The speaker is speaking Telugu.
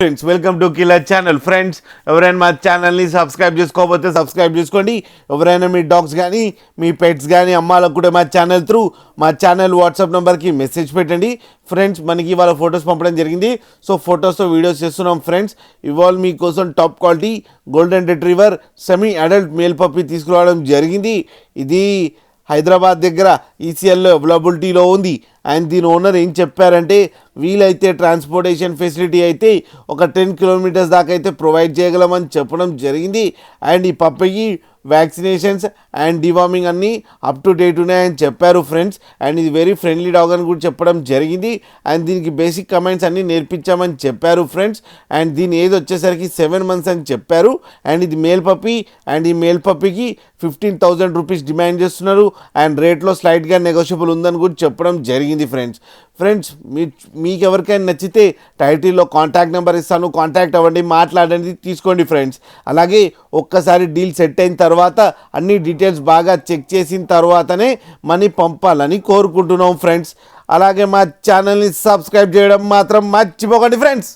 Friends welcome to killer channel. Friends ఎవరైనా మా ఛానల్ని సబ్స్క్రైబ్ చేసుకోకపోతే సబ్స్క్రైబ్ చేసుకోండి. ఎవరైనా మీ డాగ్స్ కానీ మీ పెట్స్ కానీ అమ్మాలకు కూడా మా ఛానల్ త్రూ మా ఛానల్ వాట్సాప్ నెంబర్కి మెసేజ్ పెట్టండి. ఫ్రెండ్స్ మనకి ఇవాళ ఫొటోస్ పంపడం జరిగింది. సో ఫొటోస్తో వీడియోస్ చేస్తున్నాం. ఫ్రెండ్స్ ఇవాళ మీకోసం top quality golden retriever semi adult male puppy తీసుకురావడం జరిగింది. ఇది హైదరాబాద్ దగ్గర ఈసీఎల్లో అవైలబిలిటీలో ఉంది. అండ్ దీని ఓనర్ ఏం చెప్పారంటే వీలైతే ట్రాన్స్పోర్టేషన్ ఫెసిలిటీ అయితే ఒక 10 కిలోమీటర్స్ దాకా అయితే ప్రొవైడ్ చేయగలమని చెప్పడం జరిగింది. అండ్ ఈ పప్పకి వ్యాక్సినేషన్స్ అండ్ డివార్మింగ్ అన్నీ అప్ టు డేట్ ఉన్నాయని చెప్పారు ఫ్రెండ్స్. అండ్ ఇది వెరీ ఫ్రెండ్లీ డాగ్ అని కూడా చెప్పడం జరిగింది. అండ్ దీనికి బేసిక్ కమెంట్స్ అన్నీ నేర్పించామని చెప్పారు ఫ్రెండ్స్. అండ్ దీని ఏజ్ వచ్చేసరికి 7 months అని చెప్పారు. అండ్ ఇది మేల్ పప్పీ. అండ్ ఈ మేల్ పప్పీకి 15,000 రూపీస్ డిమాండ్ చేస్తున్నారు. అండ్ రేట్లో స్లైట్గా నెగోషియబుల్ ఉందని కూడా చెప్పడం జరిగింది ఫ్రెండ్స్ మీకు ఎవరికైనా నచ్చితే టైటిల్లో కాంటాక్ట్ నెంబర్ ఇస్తాను, కాంటాక్ట్ అవ్వండి, మాట్లాడండి, తీసుకోండి ఫ్రెండ్స్. అలాగే ఒక్కసారి డీల్ సెట్ అయిన తర్వాత అన్ని డీటెయిల్స్ బాగా చెక్ చేసిన తర్వాతనే మనీ పంపాలని కోరుకుంటున్నాం ఫ్రెండ్స్. అలాగే మా ఛానల్ని సబ్స్క్రైబ్ చేయడం మాత్రం మర్చిపోకండి ఫ్రెండ్స్.